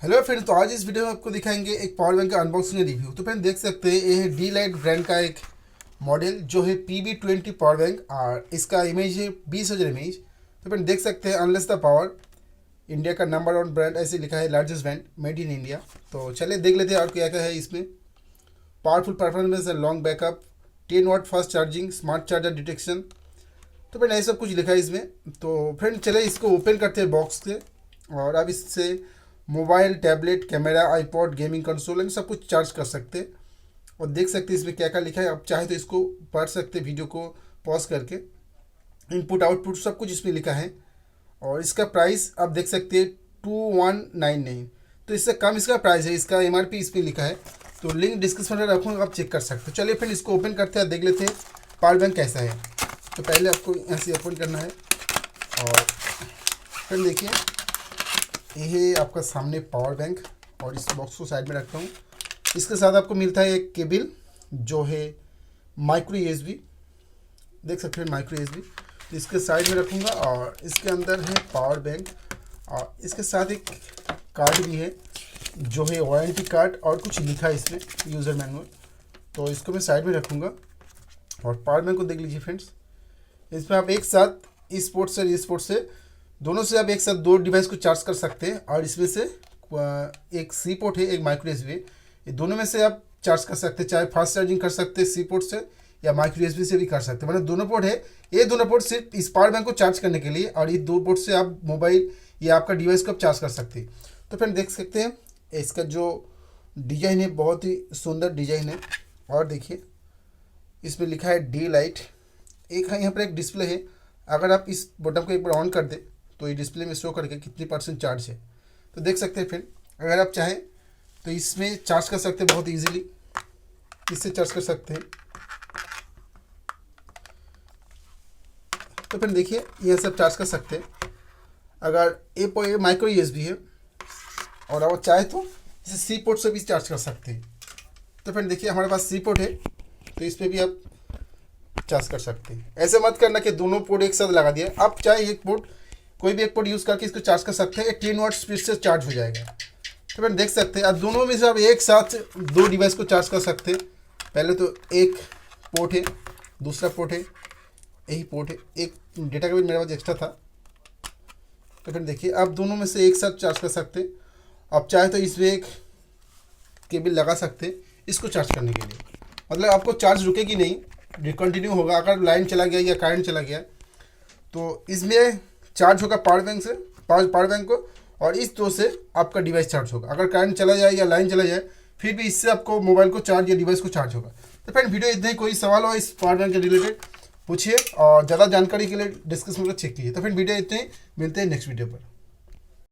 Hello friend, तो आज इस वीडियो में आपको दिखाएंगे एक पावर बैंक का अनबॉक्सिंग रिव्यू। तो फ्रेंड देख सकते हैं ये है Dlight ब्रांड का एक मॉडल जो है PB20 पावर बैंक और इसका इमेज है 20,000 इमेज। तो फ्रेंड देख सकते हैं अनलेस द पावर इंडिया का नंबर 1 ब्रांड ऐसे लिखा है, largest brand made in India. तो चलिए देख लेते हैं और क्या क्या है इसमें। Powerful performance and long backup, 10 watt fast charging, smart charger detection. तो फ्रेंड ऐसा सब कुछ लिखा है इसमें। तो फ्रेंड चलिए इसको ओपन करते हैं बॉक्स से और अब इससे mobile, tablet, camera, iPod, gaming console and सब कुछ चार्ज कर सकते हैं। और देख सकते हैं इसमें क्या क्या लिखा है। आप चाहे तो इसको पढ़ सकते हैं वीडियो को पॉज करके। इनपुट आउटपुट सब कुछ इसमें लिखा है और इसका प्राइस आप देख सकते हैं 2199। तो इससे कम इसका प्राइस है, इसका MRP इसमें लिखा है। तो लिंक डिस्क्रिप्शन में रखूँगा, आप चेक कर सकते हो। चलिए फिर इसको ओपन करते हैं, देख लेते हैं पावर बैंक कैसा है। तो पहले आपको यहाँ से ओपन करना है और फिर देखिए ये है आपका सामने पावर बैंक। और इस बॉक्स को साइड में रखता हूँ। इसके साथ आपको मिलता है एक केबल जो है माइक्रो USB, देख सकते हैं माइक्रो USB। तो इसके साइड में रखूँगा और इसके अंदर है पावर बैंक और इसके साथ एक कार्ड भी है जो है वारंटी कार्ड और कुछ लिखा है इसमें, यूज़र मैनुअल। तो इसको मैं साइड में रखूँगा और पावर बैंक को देख लीजिए फ्रेंड्स। इसमें आप एक साथ इस पोर्ट से इस पोर्ट से दोनों से आप एक साथ दो डिवाइस को चार्ज कर सकते हैं। और इसमें से एक C पोर्ट है, एक माइक्रो USB है। ये दोनों में से आप चार्ज कर सकते हैं, चाहे फास्ट चार्जिंग कर सकते हैं C पोर्ट से या माइक्रो USB से भी कर सकते हैं। मतलब दोनों पोर्ट है। ये दोनों पोर्ट सिर्फ इस पावर बैंक को चार्ज करने के लिए और ये दो पोर्ट से आप मोबाइल या आपका डिवाइस को आप चार्ज कर सकते हैं। तो फ्रेंड देख सकते हैं इसका जो डिज़ाइन है बहुत ही सुंदर डिज़ाइन है। और देखिए इसमें लिखा है Dlight। एक यहाँ पर एक डिस्प्ले है, अगर आप इस बटन को एक बार ऑन कर दें तो ये डिस्प्ले में शो करके कितनी % चार्ज है। तो देख सकते हैं फ्रेंड, अगर आप चाहें तो इसमें चार्ज कर सकते हैं बहुत इजीली, इससे चार्ज कर सकते हैं। तो फ्रेंड देखिए ये सब चार्ज कर सकते हैं। अगर ये माइक्रो USB है और आप चाहे तो इसे C पोर्ट से भी चार्ज कर सकते हैं। तो फ्रेंड देखिए हमारे पास C पोर्ट है तो इस पर भी आप चार्ज कर सकते हैं। ऐसे मत करना कि दोनों पोर्ट एक साथ लगा दिया। आप चाहे एक पोर्ट कोई भी एक पोर्ट यूज़ करके इसको चार्ज कर सकते हैं। 10 वाट स्पीड से चार्ज हो जाएगा। तो फ्रेंड देख सकते हैं अब दोनों में से आप एक साथ दो डिवाइस को चार्ज कर सकते हैं। पहले तो एक पोर्ट है, दूसरा पोर्ट है, यही पोर्ट है। एक डेटा केबल मेरे पास एक्स्ट्रा था। तो फ्रेंड देखिए आप दोनों में से एक साथ चार्ज कर सकते हैं। आप चाहे तो इसमें एक केबल लगा सकते हैं इसको चार्ज करने के लिए। मतलब आपको चार्ज रुकेगी नहीं, कंटिन्यू होगा। अगर लाइन चला गया या करंट चला गया तो इसमें चार्ज होगा पावर बैंक से, पावर बैंक को, और इस दो से आपका डिवाइस चार्ज होगा। अगर करंट चला जाए या लाइन चला जाए फिर भी इससे आपको मोबाइल को चार्ज या डिवाइस को चार्ज होगा। तो फ्रेंड वीडियो इतना ही। कोई सवाल हो इस पावर बैंक के रिलेटेड पूछिए और ज़्यादा जानकारी के लिए डिस्क्रिप्शन में चेक कीजिए। तो फ्रेंड वीडियो इतने ही, मिलते हैं नेक्स्ट वीडियो पर।